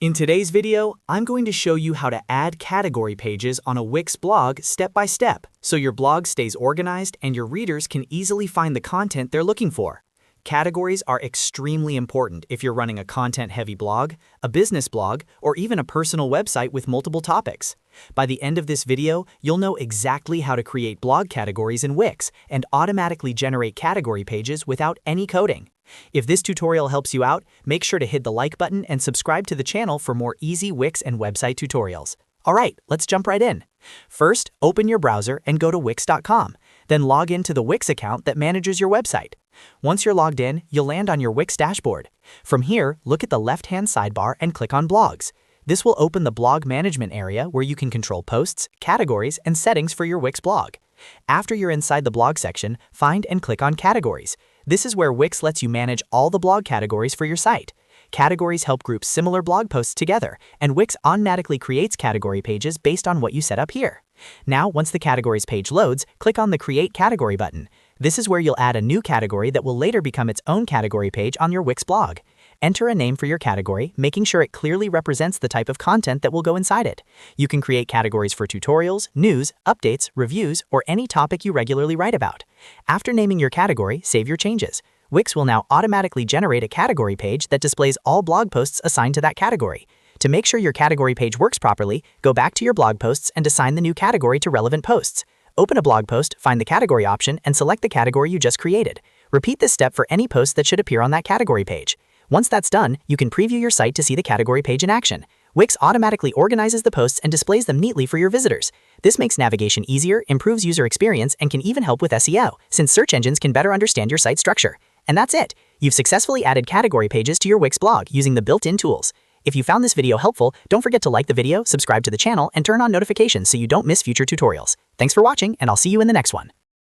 In today's video, I'm going to show you how to add category pages on a Wix blog step by step, so your blog stays organized and your readers can easily find the content they're looking for. Categories are extremely important if you're running a content-heavy blog, a business blog, or even a personal website with multiple topics. By the end of this video, you'll know exactly how to create blog categories in Wix and automatically generate category pages without any coding. If this tutorial helps you out, make sure to hit the like button and subscribe to the channel for more easy Wix and website tutorials. Alright, let's jump right in. First, open your browser and go to wix.com. Then log into the Wix account that manages your website. Once you're logged in, you'll land on your Wix dashboard. From here, look at the left-hand sidebar and click on Blogs. This will open the blog management area where you can control posts, categories, and settings for your Wix blog. After you're inside the blog section, find and click on Categories. This is where Wix lets you manage all the blog categories for your site. Categories help group similar blog posts together, and Wix automatically creates category pages based on what you set up here. Now, once the Categories page loads, click on the Create Category button. This is where you'll add a new category that will later become its own category page on your Wix blog. Enter a name for your category, making sure it clearly represents the type of content that will go inside it. You can create categories for tutorials, news, updates, reviews, or any topic you regularly write about. After naming your category, save your changes. Wix will now automatically generate a category page that displays all blog posts assigned to that category. To make sure your category page works properly, go back to your blog posts and assign the new category to relevant posts. Open a blog post, find the category option, and select the category you just created. Repeat this step for any post that should appear on that category page. Once that's done, you can preview your site to see the category page in action. Wix automatically organizes the posts and displays them neatly for your visitors. This makes navigation easier, improves user experience, and can even help with SEO, since search engines can better understand your site structure. And that's it! You've successfully added category pages to your Wix blog using the built-in tools. If you found this video helpful, don't forget to like the video, subscribe to the channel, and turn on notifications so you don't miss future tutorials. Thanks for watching, and I'll see you in the next one.